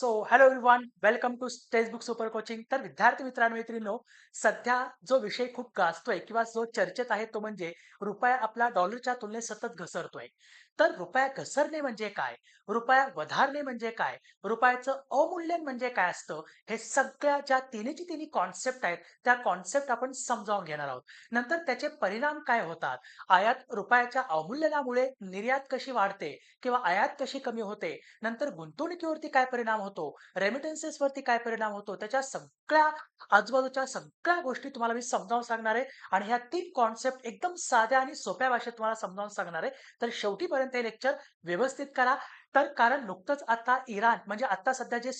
Hello everyone, welcome to textbook super coaching. तर विद्यार्थी मित्रांनो, सध्या जो विषय खूप गाजतोय किंवा जो चर्चेत आहे तो म्हणजे रुपया आपला डॉलरच्या तुलनेत सतत घसरतोय. तर रुपया घसरणे म्हणजे काय? रुपया वधारणे म्हणजे काय? रुपयाचं अवमूल्यन म्हणजे काय असतं? हे सगळ्या ज्या तिन्हीच्या तिन्ही कॉन्सेप्ट आहेत, त्या कॉन्सेप्ट आपण समजावून घेणार आहोत. नंतर त्याचे परिणाम काय होतात? आयात रुपयाच्या अवमूल्यनामुळे निर्यात कशी वाढते किंवा आयात कशी कमी होते? नंतर गुंतवणुकीवरती काय परिणाम होतो, रेमिटन्सेस वरती काय परिणाम होतो, त्याच्या सगळ्या आजूबाजूच्या सगळ्या गोष्टी तुम्हाला मी समजावून सांगणार आहे आणि ह्या 3 कॉन्सेप्ट एकदम साध्या आणि सोप्या भाषेत तुम्हाला समजावून सांगणार आहे. तर शेवटीपर्यंत हे लेक्चर व्यवस्थित करा. तर कारण नुकतंच आता इराण म्हणजे आता सध्या जे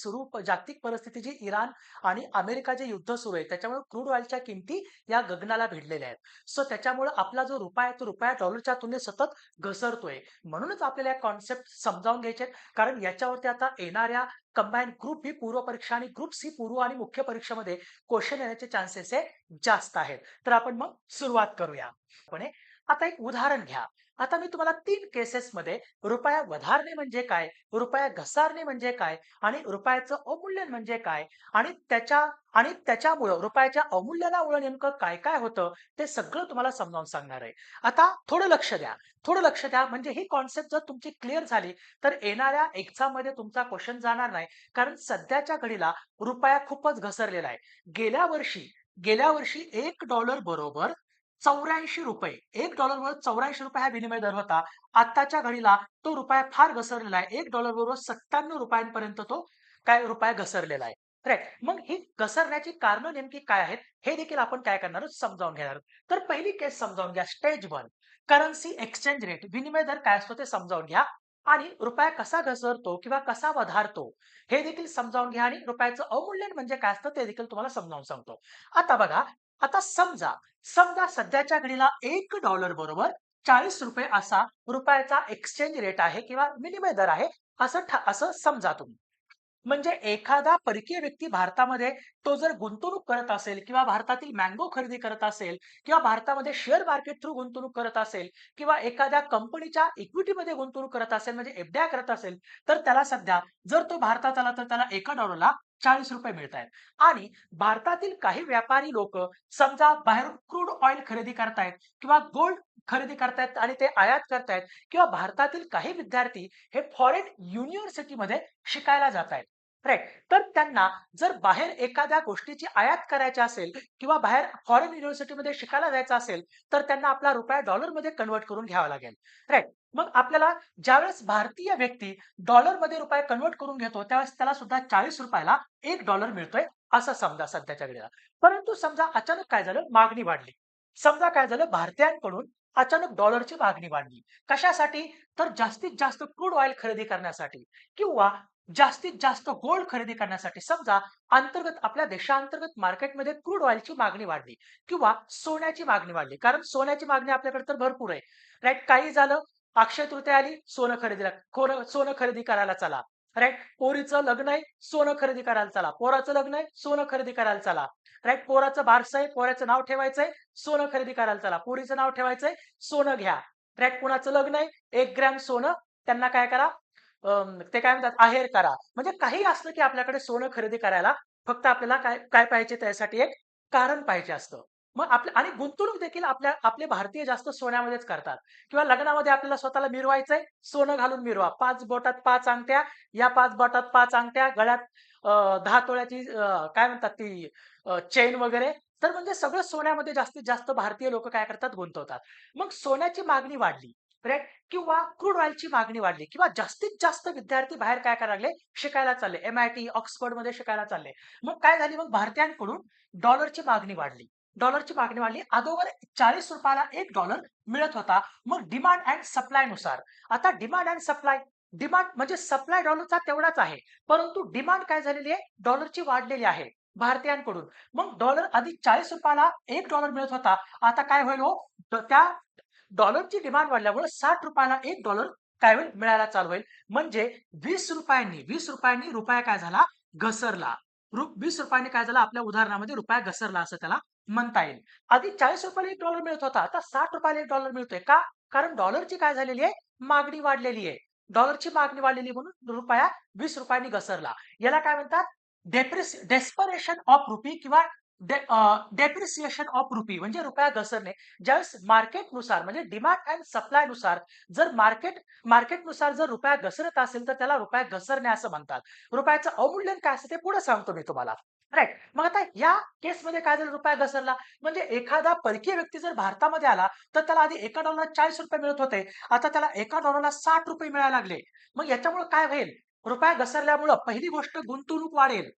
जागतिक परिस्थिती जी इराण आणि अमेरिका जे युद्ध सुरू आहे, त्याच्यामुळे क्रूड ऑइलच्या किमती या गगनाला भिडलेल्या आहेत. सो त्याच्यामुळे आपला जो रुपया आहे, तो रुपया डॉलरच्या तुलनेत सतत घसरतोय. म्हणूनच आपल्याला कॉन्सेप्ट समजावून घ्यायचे आहेत. कारण याच्यावरती आता येणाऱ्या कंबाईन ग्रुप बी पूर्व परीक्षा आणि ग्रुप सी पूर्व आणि मुख्य परीक्षेमध्ये क्वेश्चन येण्याचे चान्सेस हे जास्त आहेत. तर आपण मग सुरुवात करूया. आपण आता एक उदाहरण घ्या. आता मी तुम्हाला 3 केसेसमध्ये रुपया वधारणे म्हणजे काय, रुपया घसारणे म्हणजे काय आणि रुपयाचं अवमूल्यन म्हणजे काय आणि त्याच्यामुळं रुपयाच्या अवमूल्यनामुळे नेमकं काय-काय होतं, ते सगळं तुम्हाला समजावून सांगणार आहे. आता थोडं लक्ष द्या म्हणजे ही कॉन्सेप्ट जर तुमची क्लिअर झाली, तर येणाऱ्या एक्झाममध्ये तुमचा क्वेशन जाणार नाही. कारण सध्याच्या घडीला रुपया खूपच घसरलेला आहे. गेल्या वर्षी $1 बरोबर ₹84 $1 बरोबर ₹84 हा विनिमय दर होता. आत्ताच्या घडीला तो रुपया फार घसरलेला आहे. $1 बरोबर ₹97 पर्यंत तो रुपया घसरलेला आहे. राइट. मग ही घसरण्याची कारणं नेमकी काय आहेत, हे देखील आपण काय करणार आहोत समजावून घेणार आहोत. तर पहिली केस समजावून घ्या. स्टेज 1 करन्सी एक्सचेंज रेट विनिमय दर काय असतो ते समजावून घ्या आणि रुपया कसा घसरतो किंवा कसा वधारतो हे देखील समजावून घ्या आणि रुपयाचं अवमूल्यन म्हणजे काय असतं ते देखील तुम्हाला समजावून सांगतो. आता बघा, आता समजा सध्याच्या घडीला $1 बरोबर ₹40 असा रुपयाचा एक्सचेंज रेट आहे किंवा विनिमय दर आहे असं समजा तुम्ही. म्हणजे एखादा परकीय व्यक्ती भारतामध्ये तो जर गुंतवणूक करत असेल किंवा भारतातील मँगो खरेदी करत असेल किंवा भारतामध्ये शेअर मार्केट थ्रू गुंतवणूक करत असेल किंवा एखाद्या कंपनीच्या इक्विटीमध्ये गुंतवणूक करत असेल म्हणजे एफडीआय करत असेल, तर त्याला सध्या जर तो भारतात आला तर त्याला एका डॉलरला ₹40 मिळतायत. आणि भारतातील काही व्यापारी लोक समजा बाहेरून क्रूड ऑइल खरेदी करतायत किंवा गोल्ड खरेदी करतायत आणि ते आयात करतायत किंवा भारतातील काही विद्यार्थी हे फॉरेन युनिव्हर्सिटीमध्ये शिकायला जात आहेत. राइट. तर त्यांना जर बाहेर एखाद्या गोष्टीची आयात करायची असेल किंवा बाहेर फॉरेन युनिव्हर्सिटीमध्ये शिकायला जायचं असेल, तर त्यांना आपला रुपया डॉलरमध्ये कन्व्हर्ट करून घ्यावा लागेल. राइट. मग आपल्याला ज्यावेळेस भारतीय व्यक्ती डॉलरमध्ये रुपया कन्व्हर्ट करून घेतो, त्यावेळेस त्याला सुद्धा ₹40 ला $1 मिळतोय, असं समजा सध्याच्या घडीला. परंतु समजा अचानक काय झालं, मागणी वाढली. समजा काय झालं, भारतीयांकडून अचानक डॉलरची मागणी वाढली. कशासाठी? तर जास्तीत जास्त क्रूड ऑइल खरेदी करण्यासाठी किंवा जास्तीत जास्त गोल्ड खरेदी करण्यासाठी. समजा आपल्या देशांतर्गत मार्केटमध्ये क्रूड ऑइलची मागणी वाढली किंवा सोन्याची मागणी वाढली. कारण सोन्याची मागणी आपल्याकडे तर भरपूर आहे. राइट. काही झालं, अक्षय तृतीया आली, सोनं खरेदी करायला चला. राइट. पोरीचं लग्न आहे, सोनं खरेदी करायला चला. पोराचं लग्न आहे, सोनं खरेदी करायला चला. राइट. पोराचं बारसं आहे, पोराचं नाव ठेवायचंय, सोनं खरेदी करायला चला. पोरीचं नाव ठेवायचंय, सोनं घ्या. राइट. कुणाचं लग्न आहे, 1 ग्रॅम सोनं त्यांना काय करा, ते काय म्हणतात आहेर करा. म्हणजे काही असलं की आपल्याकडे सोनं खरेदी करायला फक्त आपल्याला काय काय पाहिजे त्यासाठी एक कारण पाहिजे असतं. मग आणि गुंतवणूक देखील आपले भारतीय जास्त सोन्यामध्येच करतात किंवा लग्नामध्ये आपल्याला स्वतःला मिरवायचंय, सोनं घालून मिरवा. 5 बोटात 5 अंगठ्या, या 5 बोटात 5 अंगठ्या, गळ्यात 10 तोळ्याची काय म्हणतात ती चेन वगैरे. तर म्हणजे सगळं सोन्यामध्ये जास्तीत जास्त भारतीय लोक काय करतात, गुंतवतात. मग सोन्याची मागणी वाढली. राइट. किंवा क्रूड ऑइलची मागणी वाढली किंवा जास्तीत जास्त विद्यार्थी बाहेर काय करायला लागले, शिकायला चालले. MIT, ऑक्सफर्डमध्ये शिकायला चालले. मग काय झाली, मग भारतीयांकडून डॉलरची मागणी वाढली. डॉलरची मागणी वाढली. अगोदर $40 ला $1 मिळत होता. मग डिमांड अँड सप्लाय नुसार आता डिमांड म्हणजे सप्लाय डॉलरचा तेवढाच आहे. परंतु डिमांड काय झालेली आहे, डॉलरची वाढलेली आहे भारतीयांकडून. मग डॉलर आधी $40 ला $1 मिळत होता. आता काय होईल हो, त्या डॉलरची डिमांड वाढल्यामुळे ₹60 ला $1 काय होईल, मिळायला चालू होईल. म्हणजे ₹20 रुपया काय झाला, घसरला. ₹20 काय झालं, आपल्या उदाहरणामध्ये रुपया घसरला असं त्याला म्हणता येईल. आधी ₹40 ला $1 मिळत होता, आता ₹60 ला $1 मिळतोय. का? कारण डॉलरची काय झालेली आहे, मागणी वाढलेली आहे. डॉलरची मागणी वाढलेली म्हणून रुपया 20 रुपयांनी घसरला. याला काय म्हणतात? डेस्परेशन ऑफ रुपी किंवा डेप्रिसिएशन ऑफ रुपी म्हणजे रुपया घसरणे. ज्यावेळेस मार्केटनुसार म्हणजे डिमांड अँड सप्लायनुसार जर मार्केटनुसार जर रुपया घसरत असेल तर त्याला रुपया घसरणे असं म्हणतात. रुपयाचं अवमूल्यन काय असतं ते पुढे सांगतो मी तुम्हाला. राइट. मग आता या केसमध्ये काय झालं रुपया घसरला म्हणजे एखादा परकीय व्यक्ती जर भारतामध्ये आला तर त्याला आधी एका डॉलरला 40 रुपये मिळत होते. आता त्याला एका डॉलरला 60 रुपये मिळायला लागले. मग याच्यामुळे काय होईल? रुपया घसरल्यामुळं पहिली गोष्ट गुंतवणूक वाढेल.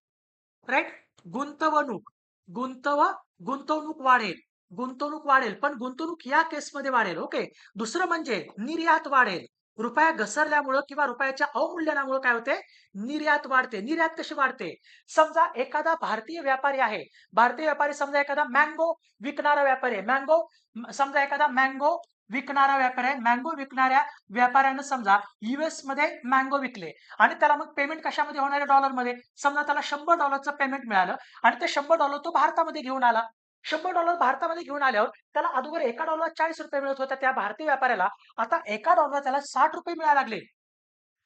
राइट. गुंतवणूक गुंतव गुंतवणूक वाढेल. गुंतवणूक वाढेल पण गुंतवणूक या केसमध्ये वाढेल. ओके. दुसरं म्हणजे निर्यात वाढेल. रुपया घसरल्यामुळं किंवा रुपयाच्या अवमूल्यनामुळे काय होते? निर्यात वाढते. निर्यात कशी वाढते? समजा एखादा भारतीय व्यापारी आहे. भारतीय व्यापारी समजा एखादा मँगो विकणारा व्यापारी आहे. समजा एखादा मँगो विकणारा व्यापारी आहे. मँगो विकणाऱ्या व्यापाऱ्यानं समजा US मध्ये मँगो विकले आणि त्याला मग पेमेंट कशामध्ये होणार आहे? डॉलरमध्ये. समजा त्याला $100 पेमेंट मिळालं आणि ते $100 तो भारतामध्ये घेऊन आला. $100 भारतामध्ये घेऊन आल्यावर त्याला अगोदर एका डॉलरला 40 रुपये मिळत होत्या त्या भारतीय व्यापाऱ्याला. आता एका डॉलरला त्याला 60 रुपये मिळायला लागले.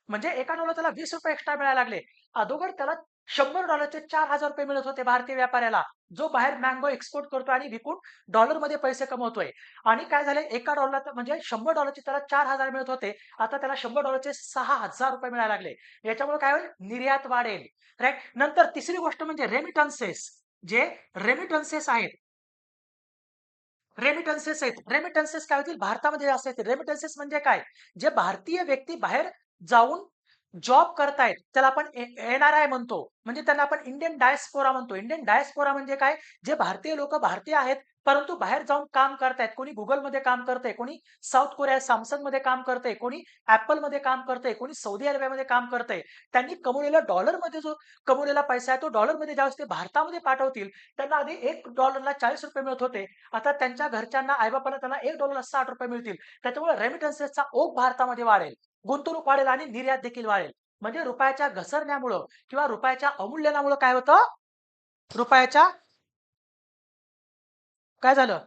म्हणजे एका डॉलर त्याला 20 रुपये एक्स्ट्रा मिळायला लागले. अगोदर त्याला $100चे 4,000 रुपये मिळत होते भारतीय व्यापाऱ्याला, जो बाहेर मँगो एक्सपोर्ट करतो आणि विकून डॉलरमध्ये पैसे कमवतोय. आणि काय झाले एका डॉलरला म्हणजे $100चे त्याला 4,000 मिळत होते. आता त्याला $100चे 6,000 रुपये मिळायला लागले. याच्यामुळे काय होईल? निर्यात वाढेल. राइट. नंतर तिसरी गोष्ट म्हणजे रेमिटन्सेस. जे रेमिटन्सेस आहेत. रेमिटन्सेस काय होतील? भारतामध्ये जास्त येतील. रेमिटन्सेस म्हणजे काय? जे भारतीय व्यक्ती बाहेर जाऊन जॉब करतायत त्याला आपण NRI म्हणतो. म्हणजे त्यांना आपण इंडियन डायस्पोरा म्हणतो. इंडियन डायस्पोरा म्हणजे काय? जे भारतीय लोक भारतीय आहेत परंतु बाहेर जाऊन काम करतायत. कोणी Googleमध्ये काम करतंय, कोणी साऊथ कोरिया Samsungमध्ये काम करतंय, कोणी Appleमध्ये काम करतंय, कोणी सौदी अरेबियामध्ये काम करतंय. त्यांनी कमवलेला डॉलरमध्ये जो कमवलेला पैसा आहे तो डॉलरमध्ये ज्यावेळेस ते भारतामध्ये पाठवतील त्यांना आधी $1 40 रुपये मिळत होते. आता त्यांच्या घरच्यांना आई-बापाला त्यांना $1 60 रुपये मिळतील. त्याच्यामुळे रेमिटन्सेसचा ओघ भारतामध्ये वाढेल. गुंतवणूक वाढेल आणि निर्यात देखील वाढेल. म्हणजे रुपयाच्या घसरण्यामुळं किंवा रुपयाच्या अवमूल्यनामुळं काय होतं? रुपयाच्या काय झालं?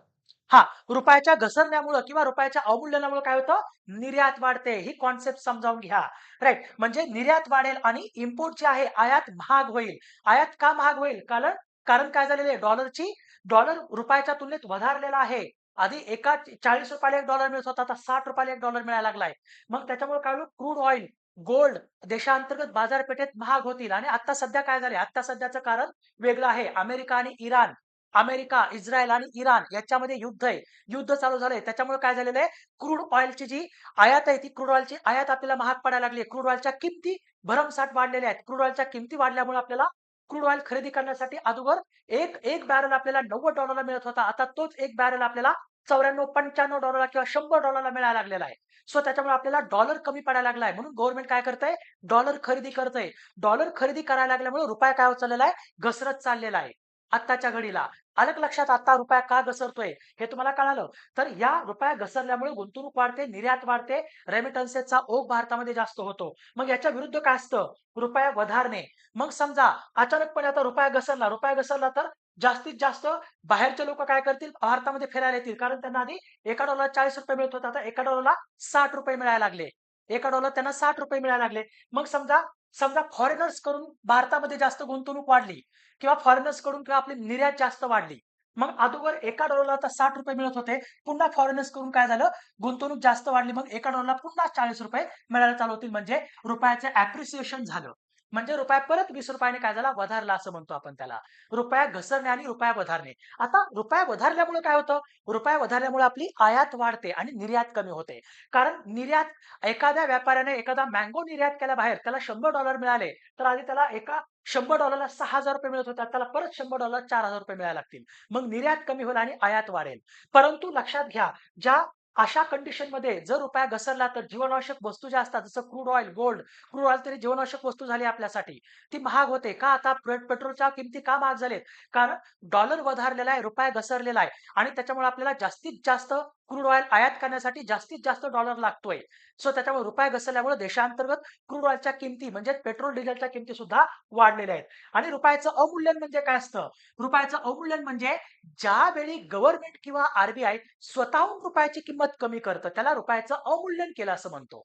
हां, रुपयाच्या घसरण्यामुळं किंवा रुपयाच्या अवमूल्यनामुळं काय होतं? निर्यात वाढते. ही कॉन्सेप्ट समजावून घ्या. राइट. म्हणजे निर्यात वाढेल आणि इम्पोर्ट जे आहे आयात महाग होईल. आयात का महाग होईल? कारण कारण काय झालेलं आहे? डॉलर रुपयाच्या तुलनेत वधारलेला आहे. आधी एका ₹40 ला $1 मिळत होता. आता ₹60 ला $1 मिळायला लागलाय. मग त्याच्यामुळे काय होईल? क्रूड ऑइल, गोल्ड देशांतर्गत बाजारपेठेत महाग होतील आणि आता सध्या काय झाले? आता सध्याचं कारण वेगळं आहे. अमेरिका, इस्रायल आणि इराण याच्यामध्ये युद्ध आहे. युद्ध चालू झालंय. त्याच्यामुळे काय झालेलं आहे? क्रूड ऑइलची जी आयात आहे ती क्रूड ऑइलची आयात आपल्याला महाग पडायला लागली आहे. क्रूड ऑइलच्या किमती भरमसाठ वाढलेल्या आहेत. क्रूड ऑइलच्या किमती वाढल्यामुळे आपल्याला क्रूड ऑइल खरेदी करण्यासाठी अगोदर एक बॅरल आपल्याला $90 मिळत होता. आता तोच एक बॅरल आपल्याला 94-95 किंवा $100 मिळायला लागलेला आहे. सो त्याच्यामुळे आपल्याला डॉलर कमी पडायला लागलाय. म्हणून गव्हर्नमेंट काय करतंय? डॉलर खरेदी करतंय. डॉलर खरेदी करायला लागल्यामुळे रुपया काय होत चाललेला आहे? घसरत चाललेला आहे. आत्ताच्या घडीला. आलं का लक्षात आता रुपया का घसरतोय? हे तुम्हाला कळालं. तर या रुपया घसरल्यामुळे गुंतवणूक वाढते, निर्यात वाढते, रेमिटन्सेसचा ओघ भारतामध्ये जास्त होतो. मग याच्या विरुद्ध काय असतं? रुपया वधारणे. मग समजा अचानकपणे आता रुपया घसरला तर जास्तीत जास्त बाहेरचे लोक काय करतील? भारतामध्ये फिरायला येतील. कारण त्यांना आधी एका डॉलरला $40 मिळत होता. आता एका डॉलरला $60 मिळायला लागले. एका डॉलर त्यांना $60 मिळायला लागले. मग समजा समजा फॉरेनर्स कडून भारतामध्ये जास्त गुंतवणूक वाढली किंवा फॉरेनर्स कडून किंवा आपली निर्यात जास्त वाढली. मग अगोदर एका डॉलरला आता ₹60 मिळत होते. पुन्हा फॉरेनर्स कडून काय झालं? गुंतवणूक जास्त वाढली. मग एका डॉलरला पुन्हा ₹40 मिळायला चालू होतील. म्हणजे रुपयाचे अप्रिसिएशन झालं. म्हणजे रुपया परत ₹20 काय झाला? वधारला असं म्हणतो आपण त्याला. रुपया घसरणे आणि रुपया वधारणे. आता रुपया वधारल्यामुळे काय होतं? रुपया वधारल्यामुळे आपली आयात वाढते आणि निर्यात कमी होते. कारण एखाद्या व्यापाऱ्याने एखादा मँगो निर्यात केला बाहेर, त्याला $100 मिळाले. तर आधी त्याला एका $100ला ₹6,000 मिळत होते. त्याला परत $100ला ₹4,000 मिळायला लागतील. मग निर्यात कमी होईल आणि आयात वाढेल. परंतु लक्षात घ्या, ज्या अशा कंडिशनमध्ये जर रुपया घसरला तर जीवनावश्यक वस्तू ज्या असतात जसं क्रूड ऑइल तरी जीवनावश्यक वस्तू झाली आपल्यासाठी. ती महाग होते. का आता पेट्रोलच्या किमती का महाग झालेत? कारण डॉलर वधारलेला आहे, रुपया घसरलेला आहे आणि त्याच्यामुळे आपल्याला जास्तीत जास्त क्रूड ऑइल आयात करण्यासाठी जास्तीत जास्त डॉलर लागतोय. सो त्याच्यामुळे रुपया घसरल्यामुळे देशांतर्गत क्रूड ऑइलच्या किमती म्हणजे पेट्रोल डिझेलच्या किमती सुद्धा वाढलेल्या आहेत. आणि रुपयाचं अवमूल्यन म्हणजे काय असतं? रुपयाचं अवमूल्यन म्हणजे ज्यावेळी गव्हर्नमेंट किंवा RBI स्वतःहून रुपयाची किंमत कमी करतं त्याला रुपयाचं अवमूल्यन केलं असं म्हणतो.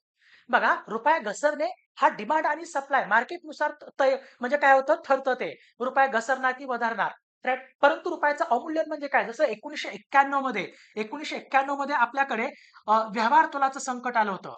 बघा, रुपया घसरणे हा डिमांड आणि सप्लाय मार्केटनुसार म्हणजे काय होतं ठरतं ते. रुपया घसरणार की वधारणार. राइट. परंतु रुपयाचं अवमूल्यन म्हणजे काय? जसं 1991 मध्ये आपल्याकडे व्यवहार तोलाचं संकट आलं होतं.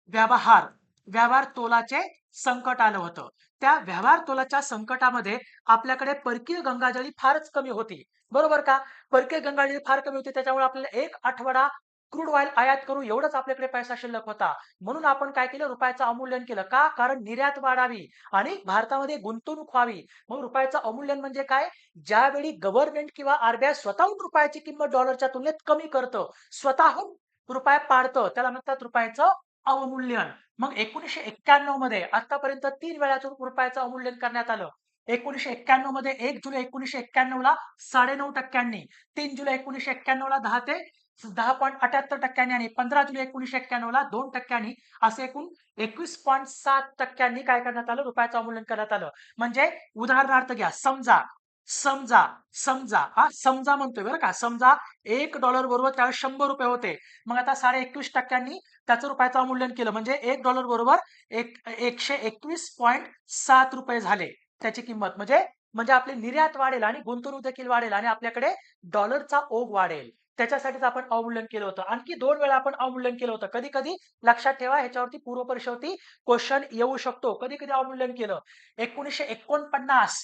व्यवहार व्यवहार तोलाचे संकट आलं होतं. त्या व्यवहार तोलाच्या संकटामध्ये आपल्याकडे परकीय गंगाजळी फारच कमी होती. बरोबर का? परकीय गंगाजळी फार कमी होती. त्याच्यामुळे आपल्याला 1 आठवडा क्रूड ऑइल आयात करू एवढाच आपल्याकडे पैसा शिल्लक होता. म्हणून आपण काय केलं? रुपयाचं अवमूल्यन केलं. का? कारण निर्यात वाढावी आणि भारतामध्ये गुंतवणूक व्हावी. मग रुपयाचं अवमूल्यन म्हणजे काय? ज्यावेळी गव्हर्नमेंट किंवा आरबीआय स्वतःहून रुपयाची किंमत डॉलरच्या तुलनेत कमी करतं, स्वतःहून रुपया पाडतं, त्याला म्हणतात रुपयाचं अवमूल्यन. मग 1991 मध्ये आतापर्यंत 3 वेळा रुपयाचं अवमूल्यन करण्यात आलं. 1991 मध्ये 1 जुलै 1991 ला 9.5%, 3 जुलै 1991 ला 10.78% आणि 15 जुलै 1991 ला 2% असे एकूण 21.7% काय करण्यात आलं? रुपयाचं अवमूल्यन करण्यात आलं. म्हणजे उदाहरणार्थ घ्या, समजा समजा समजा समजा म्हणतोय बरं का, समजा $1 बरोबर त्यावेळेस ₹100 होते. मग आता 21.5% त्याचं रुपयाचं अवमूल्यन केलं म्हणजे $1 बरोबर 121.7 रुपये झाले त्याची किंमत. म्हणजे म्हणजे आपली निर्यात वाढेल आणि गुंतवणूक देखील वाढेल आणि आपल्याकडे डॉलरचा ओघ वाढेल. त्याच्यासाठीच आपण अवमूल्यन केलं होतं. आणखी 2 वेळा आपण अवमूल्यन केलं होतं. कधी-कधी लक्षात ठेवा, ह्याच्यावरती पूर्वपरीक्षेवरती क्वेश्चन येऊ शकतो. कधी-कधी अवमूल्यन केलं. 1949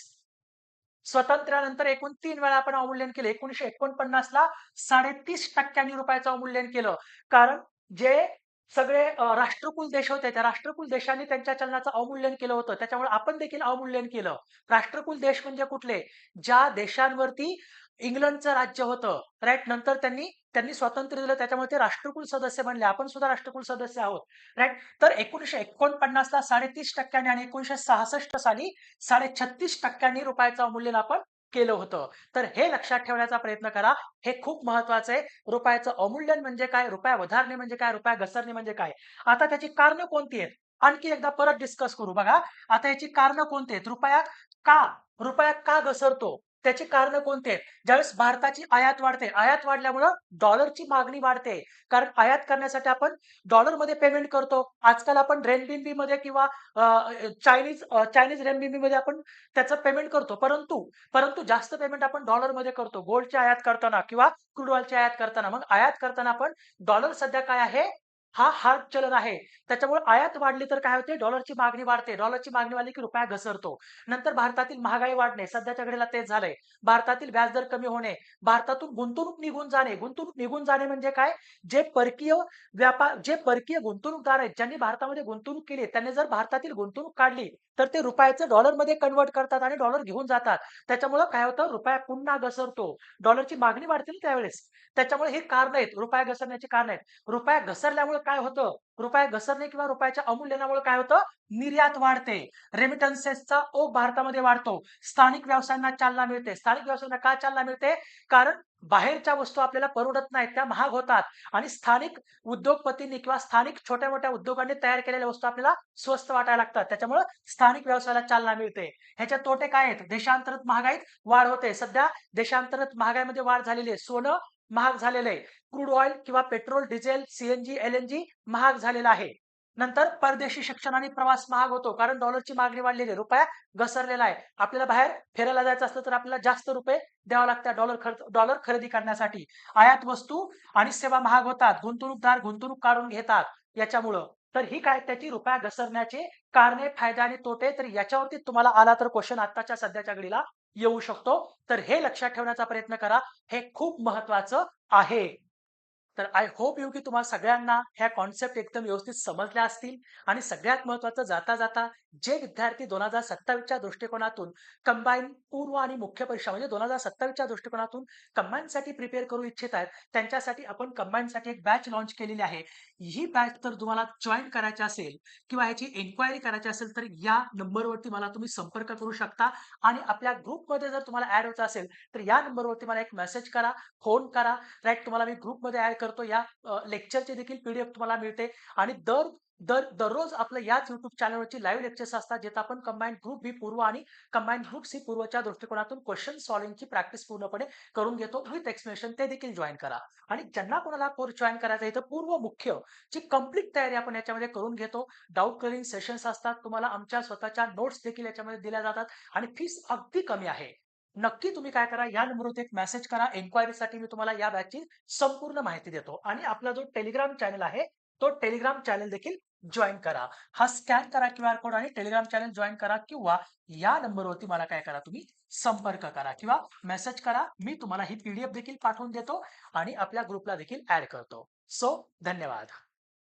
स्वातंत्र्यानंतर एकूण 3 वेळा आपण अवमूल्यन केलं. 1949 ला 30.5% रुपयाचं अवमूल्यन केलं. कारण जे सगळे राष्ट्रकुल देश होते, त्या राष्ट्रकुल देशांनी त्यांच्या चलनाचं अवमूल्यन केलं होतं. त्याच्यामुळे आपण देखील अवमूल्यन केलं. राष्ट्रकुल देश म्हणजे कुठले? ज्या देशांवरती इंग्लंडचं राज्य होतं, राइट. नंतर त्यांनी त्यांनी स्वातंत्र्य दिलं, त्याच्यामुळे ते राष्ट्रकुल सदस्य बनले. आपण सुद्धा राष्ट्रकुल सदस्य आहोत, राइट. तर 1949 ला 30.5% आणि 1966 साली 36.5% रुपयाचं अवमूल्यन आपण केलं होतं. तर हे लक्षात ठेवण्याचा प्रयत्न करा. हे खूप महत्वाचं आहे. रुपयाचं अवमूल्यन म्हणजे काय? रुपया वधारणे म्हणजे काय? रुपया घसरणे म्हणजे काय? आता त्याची कारणं कोणती आहेत? आणखी एकदा परत डिस्कस करू बघा. आता याची कारणं कोणती आहेत? का रुपया का घसरतो? त्याची कारणं कोणती आहेत? ज्यावेळेस भारताची आयात वाढते, आयात वाढल्यामुळं डॉलरची मागणी वाढते. कारण आयात करण्यासाठी आपण डॉलरमध्ये पेमेंट करतो. आजकाल आपण रेनबिन्बीमध्ये किंवा चायनीज रेनबिन्बीमध्ये आपण त्याचं पेमेंट करतो. परंतु परंतु जास्त पेमेंट आपण डॉलरमध्ये करतो. गोल्डची आयात करताना किंवा क्रूड ऑइलची आयात करताना. मग आयात करताना आपण डॉलर सध्या काय आहे? हा हार्ड चलन आहे. त्याच्यामुळे आयात वाढली तर काय होते? डॉलरची मागणी वाढते. डॉलरची मागणी वाढली की रुपया घसरतो. नंतर भारतातील महागाई वाढणे, सध्याच्या घडीला तेच झालंय. भारतातील व्याजदर कमी होणे, भारतातून गुंतवणूक निघून जाणे. गुंतवणूक निघून जाणे म्हणजे काय? जे परकीय गुंतवणूकदार आहेत, ज्यांनी भारतामध्ये गुंतवणूक केली, त्यांनी जर भारतातील गुंतवणूक काढली, तर ते रुपयाचं डॉलरमध्ये कन्व्हर्ट करतात आणि डॉलर घेऊन जातात. त्याच्यामुळं काय होतं? रुपया पुन्हा घसरतो. डॉलरची मागणी वाढते ना त्यावेळेस. त्याच्यामुळे ही कारणं आहेत, रुपया घसरण्याची कारणं आहेत. रुपया घसरल्यामुळे काय होतं? रुपया घसरणे किंवा रुपयाच्या अवमूल्यनामुळे काय होतं? निर्यात वाढते. रेमिटन्सेसचा ओघ भारतामध्ये वाढतो. स्थानिक व्यवसायांना चालना मिळते. स्थानिक व्यवसायांना का चालना मिळते? कारण बाहेरच्या वस्तू आपल्याला परवडत नाहीत, त्या महाग होतात आणि स्थानिक उद्योगपतींनी किंवा स्थानिक छोट्या-मोठ्या उद्योगांनी तयार केलेल्या वस्तू आपल्याला स्वस्त वाटायला लागतात. त्याच्यामुळं स्थानिक व्यवसायाला चालना मिळते. ह्याचे तोटे काय आहेत? देशांतर्गत महागाईत वाढ होते. सध्या देशांतर्गत महागाईमध्ये वाढ झालेली आहे. सोनं महाग झालेलं आहे. क्रूड ऑइल किंवा पेट्रोल, डिझेल, सीएनजी, एलएनजी महाग झालेला आहे. नंतर परदेशी शिक्षण आणि प्रवास महाग होतो कारण डॉलरची मागणी वाढलेली आहे. रुपया घसरलेला आहे. आपल्याला बाहेर फिरायला जायचं असलं तर आपल्याला जास्त रुपये द्यावे लागतात डॉलर खरेदी करण्यासाठी. आयात वस्तू आणि सेवा महाग होतात. गुंतवणूकदार गुंतवणूक काढून घेतात याच्यामुळं. तर ही काय त्याची रुपया घसरण्याचे कारणे, फायदे आणि तोटे. तर याच्यावरती तुम्हाला आला तर क्वेश्चन आत्ताच्या सध्याच्या घडीला येऊ शकतो. तर हे लक्षात ठेवण्याचा प्रयत्न करा. हे खूप महत्वाचं आहे. तर आय होप की तुम्हाला सगळ्यांना ह्या कॉन्सेप्ट एकदम व्यवस्थित समजल्या असतील आणि सगळ्यात महत्त्वाचं जाता-जाता जे विद्यार्थी 2027 च्या दृष्टिकोनातून कंबाईन पूर्व आणि मुख्य परीक्षा म्हणजे 2027 च्या दृष्टिकोनातून कंबाईनसाठी प्रिपेअर करू इच्छित आहेत, त्यांच्यासाठी आपण कंबाईनसाठी एक बॅच लॉन्च केलेली आहे. ही बॅच जर तुम्हाला जॉइन करायची असेल किंवा याची इन्क्वायरी करायची असेल, तर या नंबरवरती मला तुम्ही संपर्क करू शकता आणि आपल्या ग्रुपमध्ये जर तुम्हाला ॲड व्हायचं असेल, तर या नंबरवरती मला एक मेसेज करा, फोन करा. राइट. तुम्हाला मी ग्रुपमध्ये ॲड करतो. या लेक्चरची देखील पीडीएफ तुम्हाला मिळते आणि दर दररोज आपलं याच YouTube चॅनलवरची लाईव्ह लेक्चर्स असतात, जिथं आपण कंबाईन्ड ग्रुप बी पूर्व आणि कंबाईन्ड ग्रुप सी पूर्वच्या दृष्टिकोनातून क्वेशन सॉल्व्हिंगची प्रॅक्टिस पूर्णपणे करून घेतो विथ एक्सप्लेनेशन. ते देखील जॉइन करा. आणि ज्यांना कोणाला कोर्स जॉइन करायचा आहे, तर पूर्व मुख्य ची कंप्लीट तयारी आपण याच्यामध्ये करून घेतो. डाउट क्लिअरिंग सेशन्स असतात. तुम्हाला आमच्या स्वतःच्या नोट्स देखील याच्यामध्ये दिल्या जातात आणि फीस अगदी कमी आहे. नक्की तुम्ही काय करा, या नंबरवरती एक मेसेज करा. एन्क्वायरीसाठी मी तुम्हाला या बॅचची संपूर्ण माहिती देतो आणि आपला जो टेलिग्राम चॅनल आहे, तो टेलिग्राम चॅनल देखील जॉइन करा. हा स्कॅन करा क्यूआर कोड आणि टेलिग्राम चॅनल जॉइन करा किंवा या नंबरवरती मला काय करा, तुम्ही संपर्क करा किंवा मेसेज करा. मी तुम्हाला ही पीडीएफ देखील पाठवून देतो आणि आपल्या ग्रुपला देखील ॲड करतो. धन्यवाद.